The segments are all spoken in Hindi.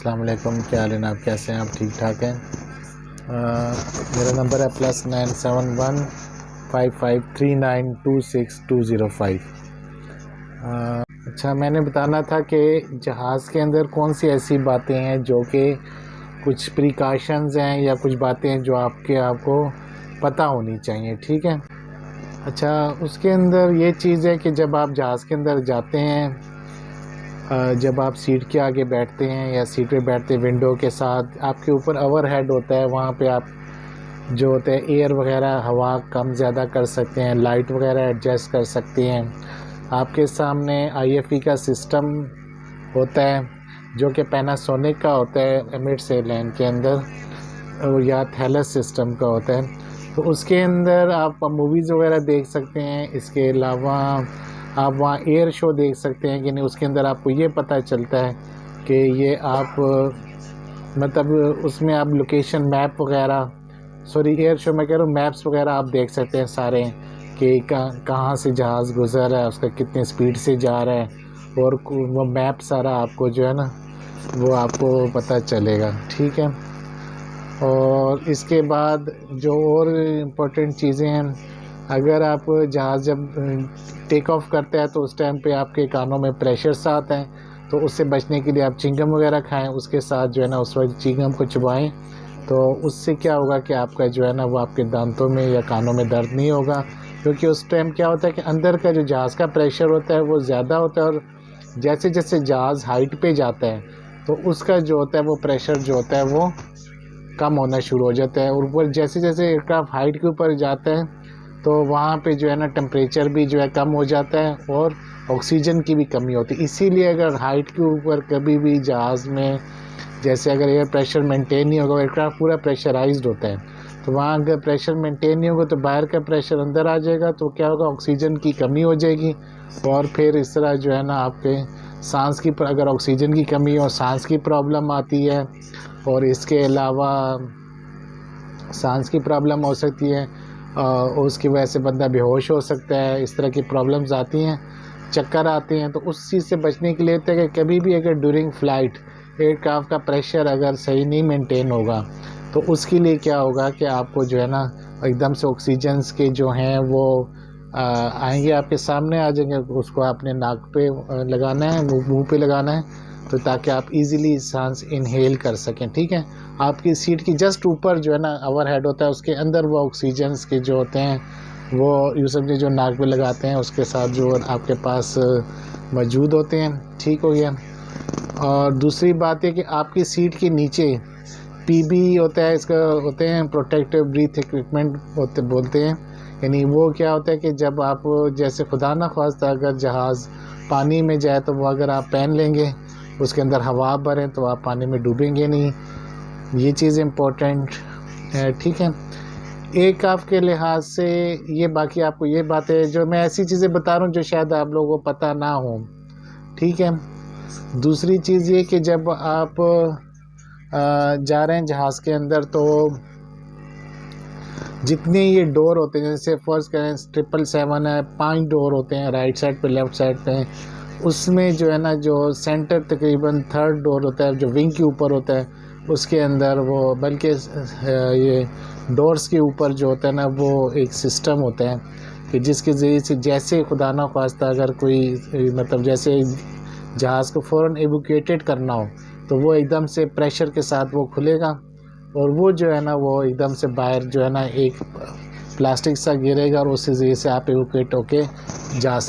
अस्सलाम वालेकुम, क्या हाल है आप, कैसे हैं आप? ठीक ठाक हैं? मेरा नंबर है +971553926 205। अच्छा, मैंने बताना था कि जहाज़ के अंदर कौन सी ऐसी बातें हैं जो कि कुछ प्रिकॉशंस हैं या कुछ बातें हैं जो आपको पता होनी चाहिए, ठीक है? अच्छा, उसके अंदर ये चीज़ है कि जब आप जहाज़ के अंदर जाते हैं, जब आप सीट के आगे बैठते हैं या सीट पे बैठते हैं विंडो के साथ, आपके ऊपर ओवरहेड होता है, वहाँ पे आप जो होते हैं एयर वगैरह हवा कम ज़्यादा कर सकते हैं, लाइट वगैरह एडजस्ट कर सकते हैं। आपके सामने IFE का सिस्टम होता है जो कि पैनासोनिक का होता है एमिट्स एयरलाइन के अंदर, या थैलस सिस्टम का होता है। तो उसके अंदर आप मूवीज़ वगैरह देख सकते हैं। इसके अलावा आप वहाँ एयर शो देख सकते हैं कि नहीं, उसके अंदर आपको ये पता चलता है कि ये आप मतलब उसमें आप लोकेशन मैप वगैरह, सॉरी एयर शो मैं कह रहा हूँ, मैप्स वगैरह आप देख सकते हैं सारे कि कहाँ से जहाज़ गुज़र रहा है, उसका कितने स्पीड से जा रहा है, और वो मैप सारा आपको जो है ना वो आपको पता चलेगा, ठीक है। और इसके बाद जो और इम्पोर्टेंट चीज़ें हैं, अगर आप जहाज़ जब टेक ऑफ करते हैं तो उस टाइम पे आपके कानों में प्रेशर्स आता है, तो उससे बचने के लिए आप चिंगम वगैरह खाएं, उसके साथ जो है ना उस वक्त चिंगम को चबाएं, तो उससे क्या होगा कि आपका जो है ना वो आपके दांतों में या कानों में दर्द नहीं होगा। क्योंकि उस टाइम क्या होता है कि अंदर का जो जहाज़ का प्रेशर होता है वो ज़्यादा होता है, और जैसे जैसे जहाज़ हाइट पे जाता है तो उसका जो होता है वो प्रेशर जो होता है वो कम होना शुरू हो जाता है। और ऊपर जैसे जैसे एयरक्राफ्ट हाइट के ऊपर जाता है तो वहाँ पे जो है ना टेम्परेचर भी जो है कम हो जाता है और ऑक्सीजन की भी कमी होती है। इसीलिए अगर हाइट के ऊपर कभी भी जहाज़ में जैसे अगर एयर प्रेशर मेंटेन नहीं होगा, एयरक्राफ्ट पूरा प्रेशराइज्ड होता है, तो वहाँ अगर प्रेशर मेंटेन नहीं होगा तो बाहर का प्रेशर अंदर आ जाएगा, तो क्या होगा, ऑक्सीजन की कमी हो जाएगी। और फिर इस तरह जो है ना आपके सांस की, अगर ऑक्सीजन की कमी हो सांस की प्रॉब्लम आती है, और इसके अलावा सांस की प्रॉब्लम हो सकती है, उसकी वजह से बंदा बेहोश हो सकता है, इस तरह की प्रॉब्लम्स आती हैं, चक्कर आते हैं। तो उस चीज़ से बचने के लिए कि कभी भी अगर ड्यूरिंग फ़्लाइट एयरक्राफ्ट का प्रेशर अगर सही नहीं मेंटेन होगा तो उसके लिए क्या होगा कि आपको जो है ना एकदम से ऑक्सीजन्स के जो हैं वो आएंगे, आपके सामने आ जाएंगे, उसको आपने नाक पे लगाना है, मुंह पे लगाना है, तो ताकि आप इजीली सांस इनहेल कर सकें, ठीक है। आपकी सीट की जस्ट ऊपर जो है ना ओवरहेड होता है, उसके अंदर वो ऑक्सीजन्स के जो होते हैं वो यूँ समझे जो नाक पे लगाते हैं उसके साथ जो आपके पास मौजूद होते हैं, ठीक हो गया। और दूसरी बात है कि आपकी सीट के नीचे PB होता है, इसका होते हैं प्रोटेक्टिव ब्रीथ इक्विपमेंट होते बोलते हैं। यानी वो क्या होता है कि जब आप जैसे खुदा न ख्वास्ता अगर जहाज़ पानी में जाए तो वो अगर आप पहन लेंगे, उसके अंदर हवा भरें तो आप पानी में डूबेंगे नहीं। ये चीज़ इम्पोर्टेंट है, ठीक है। एक आपके लिहाज से ये, बाकी आपको ये बातें जो मैं ऐसी चीज़ें बता रहा हूँ जो शायद आप लोगों को पता ना हो, ठीक है। दूसरी चीज़ ये कि जब आप जा रहे हैं जहाज़ के अंदर तो जितने ये डोर होते हैं, जैसे फर्स्ट करें 777 है, 5 डोर होते हैं राइट साइड पे लेफ़्ट साइड पे, उसमें जो है ना जो सेंटर तकरीबन 3rd डोर होता है जो विंग के ऊपर होता है, उसके अंदर वो बल्कि ये डोर्स के ऊपर जो होता है ना वो एक सिस्टम होता है कि जिसके ज़रिए से जैसे खुदा ना ख्वास्ता अगर कोई मतलब जैसे जहाज़ को फ़ौरन एवोक्यूएटेड करना हो तो वो एकदम से प्रेशर के साथ वो खुलेगा, और वो जो है ना वो एकदम से बाहर जो है ना एक प्लास्टिक सा गिरेगा, और उसी ज़रिए से आप एवोक्यूएट होके जा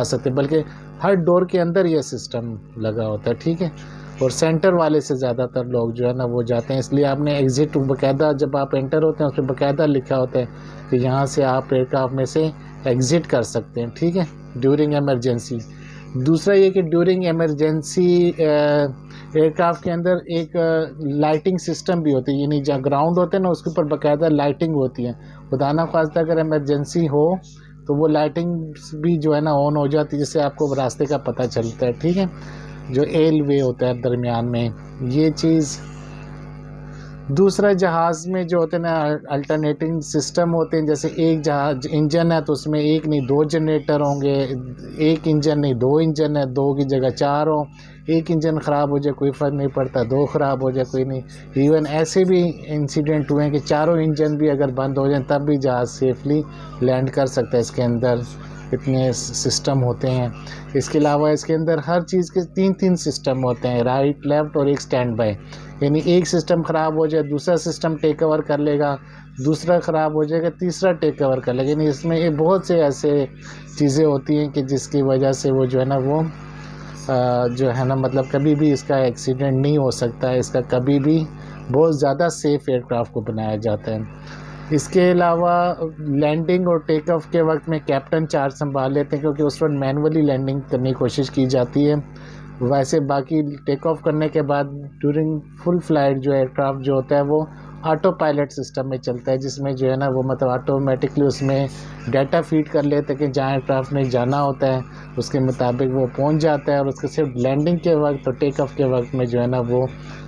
सकते। बल्कि हर डोर के अंदर ये सिस्टम लगा होता है, ठीक है। और सेंटर वाले से ज़्यादातर लोग जो है ना वो जाते हैं, इसलिए आपने एग्ज़िट बाकायदा जब आप एंटर होते हैं उस पर बाकायदा लिखा होता है कि यहाँ से आप एयरक्राफ्ट में से एग्ज़िट कर सकते हैं, ठीक है, ड्यूरिंग एमरजेंसी। दूसरा ये कि ड्यूरिंग एमरजेंसी एयरक्राफ्ट के अंदर एक लाइटिंग सिस्टम भी होती है, यानी जहाँ ग्राउंड होते हैं ना उसके ऊपर बाकायदा लाइटिंग होती है। खुदा ना ख्वास्ता अगर एमरजेंसी हो तो वो लाइटिंग भी जो है ना ऑन हो जाती है, जिससे आपको रास्ते का पता चलता है, ठीक है, जो एल वे होता है दरमियान में, ये चीज़। दूसरा जहाज़ में जो होते हैं ना अल्टरनेटिंग सिस्टम होते हैं, जैसे एक जहाज इंजन है तो उसमें एक नहीं 2 जनरेटर होंगे, एक इंजन नहीं 2 इंजन है, 2 की जगह 4 हो, एक इंजन ख़राब हो जाए कोई फ़र्क नहीं पड़ता, 2 ख़राब हो जाए कोई नहीं। इवन ऐसे भी इंसिडेंट हुए हैं कि चारों इंजन भी अगर बंद हो जाएं तब भी जहाज़ सेफली लैंड कर सकता है। इसके अंदर इतने सिस्टम होते हैं। इसके अलावा इसके अंदर हर चीज़ के 3-3 सिस्टम होते हैं, राइट, लेफ़्ट और एक स्टैंड बाय। यानी एक सिस्टम ख़राब हो जाए दूसरा सिस्टम टेक ओवर कर लेगा, दूसरा ख़राब हो जाएगा तीसरा टेक ओवर कर लेगा। यानी इसमें ये बहुत से ऐसे चीज़ें होती हैं कि जिसकी वजह से वो जो है ना वो जो है ना मतलब कभी भी इसका एक्सीडेंट नहीं हो सकता है। इसका कभी भी बहुत ज़्यादा सेफ़ एयरक्राफ़्ट को बनाया जाता है। इसके अलावा लैंडिंग और टेक ऑफ के वक्त में कैप्टन चार्ज संभाल लेते हैं, क्योंकि उस वक्त मैनुअली लैंडिंग करने की कोशिश की जाती है। वैसे बाकी टेक ऑफ करने के बाद ड्यूरिंग फुल फ्लाइट जो एयरक्राफ्ट जो होता है वो ऑटो पायलट सिस्टम में चलता है, जिसमें जो है ना वो मतलब ऑटोमेटिकली उसमें डाटा फीड कर लेते हैं कि जहाँ एयरक्राफ्ट में जाना होता है उसके मुताबिक वो पहुँच जाता है, और उसके सिर्फ लैंडिंग के वक्त और टेक ऑफ के वक्त में जो है ना वो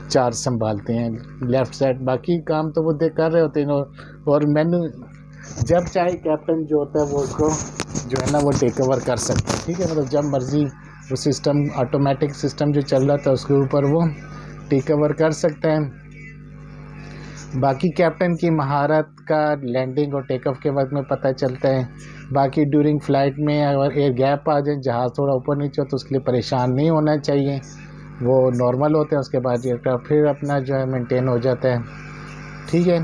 चार्ज संभालते हैं लेफ़्ट साइड। बाकी काम तो वो देख कर रहे होते हैं, और मैंने जब चाहे कैप्टन जो होता है वो उसको जो है ना वो टेक ओवर कर सकता है। ठीक है, मतलब जब मर्ज़ी वो सिस्टम ऑटोमेटिक सिस्टम जो चल रहा था उसके ऊपर वो टेक ओवर कर सकता है। बाकी कैप्टन की महारत का लैंडिंग और टेक ऑफ के वक्त में पता चलता है। बाकी ड्यूरिंग फ़्लाइट में अगर एयर गैप आ जाए, जहाज़ थोड़ा ऊपर नीचे हो, तो उसके लिए परेशान नहीं होना चाहिए, वो नॉर्मल होते हैं। उसके बाद एयरक्राफ्ट फिर अपना जो है मेंटेन हो जाता है। ठीक है,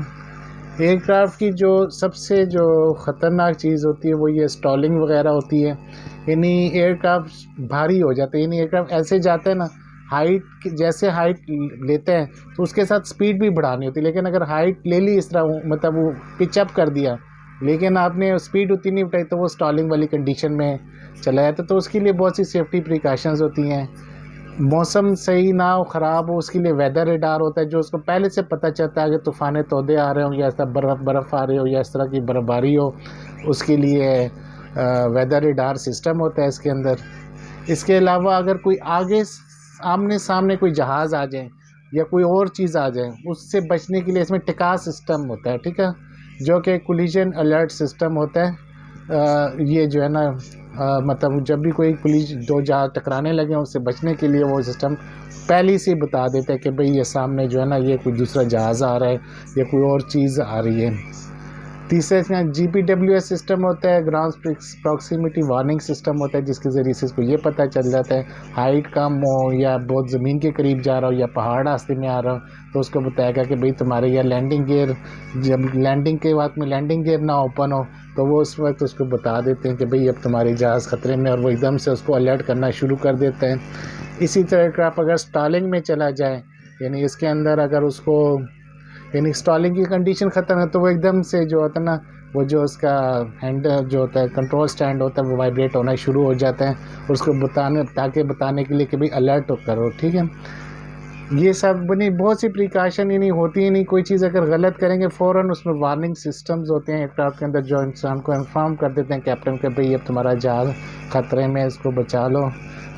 एयरक्राफ्ट की जो सबसे जो ख़तरनाक चीज़ होती है वो ये स्टॉलिंग वगैरह होती है। यानी एयरक्राफ्ट भारी हो जाते हैं, यानी एयरक्राफ्ट ऐसे जाते हैं ना, हाइट जैसे हाइट लेते हैं तो उसके साथ स्पीड भी बढ़ानी होती है, लेकिन अगर हाइट ले ली इस तरह मतलब वो पिचअप कर दिया लेकिन आपने स्पीड उतनी नहीं उठाई तो वो स्टॉलिंग वाली कंडीशन में चला जाता है। तो उसके लिए बहुत सी सेफ्टी प्रिकॉशंस होती हैं। मौसम सही ना हो, ख़राब हो, उसके लिए वेदर रेडार होता है जो उसको पहले से पता चलता है कि तूफ़ान तोदे आ रहे हो या ऐसा बर्फ़ आ रही हो या इस तरह की बर्फ़बारी हो, उसके लिए वेदर रेडार सिस्टम होता है इसके अंदर। इसके अलावा अगर कोई आगे आमने सामने कोई जहाज़ आ जाए या कोई और चीज़ आ जाए उससे बचने के लिए इसमें टिका सिस्टम होता है। ठीक है, जो कि कोलिजन अलर्ट सिस्टम होता है। ये जो है ना मतलब जब भी कोई पुलिस दो जहाज़ टकराने लगे उससे बचने के लिए वो सिस्टम पहले से बता देता है कि भाई ये सामने जो है ना ये कोई दूसरा जहाज़ आ रहा है या कोई और चीज़ आ रही है। तीसरा इसमें GPWS सिस्टम होता है, ग्राउंड प्रॉक्सिमिटी वार्निंग सिस्टम होता है, जिसके ज़रिए से इसको ये पता चल जाता है हाइट कम हो या बहुत ज़मीन के करीब जा रहा हो या पहाड़ रास्ते में आ रहा हो, तो उसको बताएगा कि भाई तुम्हारे यहाँ लैंडिंग गियर, जब लैंडिंग के वक्त में लैंडिंग गियर ना ओपन हो तो वो उस वक्त उसको बता देते हैं कि भाई अब तुम्हारी जहाज़ ख़तरे में, और वो एकदम से उसको अलर्ट करना शुरू कर देता है। इसी तरह का आप अगर स्टॉलिंग में चला जाए, यानी इसके अंदर अगर उसको यानी स्टॉलिंग की कंडीशन ख़त्म है तो वो एकदम से जो होता है ना वो जो उसका हैंडल जो होता है कंट्रोल स्टैंड होता है वो वाइब्रेट होना शुरू हो जाता है, उसको बताने के लिए कि भाई अलर्ट करो। ठीक है, ये सब बनी बहुत सी प्रिकॉशन ही नहीं होती ही नहीं। कोई चीज़ अगर गलत करेंगे फ़ौरन उसमें वार्निंग सिस्टम्स होते हैं एयरक्राफ्ट के अंदर जो इंसान को इन्फॉर्म कर देते हैं कैप्टन के भाई अब तुम्हारा जहाज़ ख़तरे में, इसको बचा लो।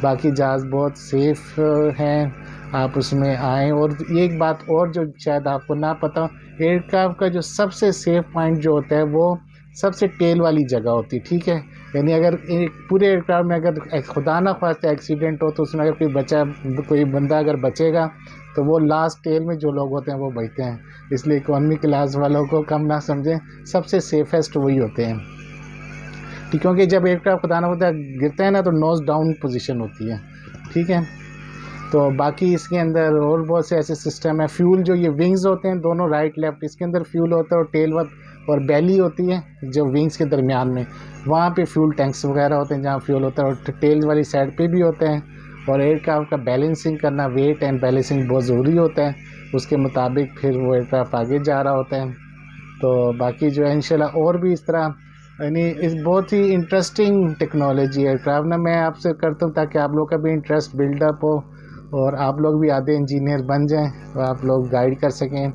बाकी जहाज़ बहुत सेफ़ हैं, आप उसमें आएँ। और एक बात और जो शायद आपको ना पता हो, एयरक्राफ्ट का जो सबसे सेफ़ पॉइंट जो होता है वो सबसे टेल वाली जगह होती है। ठीक है, यानी अगर एक पूरे एयरक्राफ्ट में अगर खुदा ना ख्वास्ता एक्सीडेंट हो तो उसमें अगर कोई बंदा अगर बचेगा तो वो लास्ट टेल में जो लोग होते हैं वो बचते हैं। इसलिए इकोनॉमी क्लास वालों को कम ना समझें, सबसे सेफेस्ट वही होते हैं। क्योंकि जब एयरक्राफ्ट खुदा ना होता गिरते हैं ना तो नोज़ डाउन पोजीशन होती है। ठीक है, तो बाकी इसके अंदर और बहुत से ऐसे सिस्टम है। फ्यूल जो ये विंग्स होते हैं दोनों राइट लेफ़्ट, इसके अंदर फ्यूल होता है, और टेल और बेली होती है जो विंग्स के दरमियान में, वहाँ पे फ्यूल टैंक्स वगैरह होते हैं जहाँ फ्यूल होता है, और टेल वाली साइड पे भी होते हैं। और एयरक्राफ्ट का बैलेंसिंग करना, वेट एंड बैलेंसिंग बहुत ज़रूरी होता है, उसके मुताबिक फिर वो एयरक्राफ्ट आगे जा रहा होता है। तो बाकी जो है इंशाल्लाह और भी इस तरह यानी इस बहुत ही इंटरेस्टिंग टेक्नोलॉजी एयरक्राफ्ट ना मैं आपसे करता हूँ ताकि आप लोग का भी इंटरेस्ट बिल्डअप हो और आप लोग भी आधे इंजीनियर बन जाएं और आप लोग गाइड कर सकें।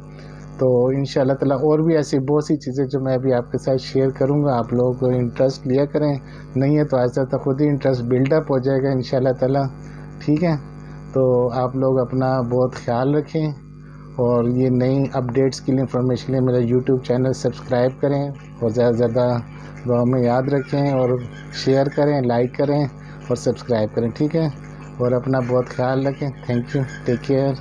तो इंशाल्लाह ताला और भी ऐसी बहुत सी चीज़ें जो मैं अभी आपके साथ शेयर करूँगा, आप लोग इंटरेस्ट लिया करें, नहीं है तो ऐसा तो खुद ही इंटरेस्ट बिल्डअप हो जाएगा इंशाल्लाह ताला। ठीक है, तो आप लोग अपना बहुत ख्याल रखें, और ये नई अपडेट्स के लिए इंफॉर्मेशन के लिए मेरा यूट्यूब चैनल सब्सक्राइब करें, और ज़्यादा से ज़्यादा दुआ में याद रखें, और शेयर करें, लाइक करें और सब्सक्राइब करें। ठीक है, और अपना बहुत ख्याल रखें। Thank you, take care.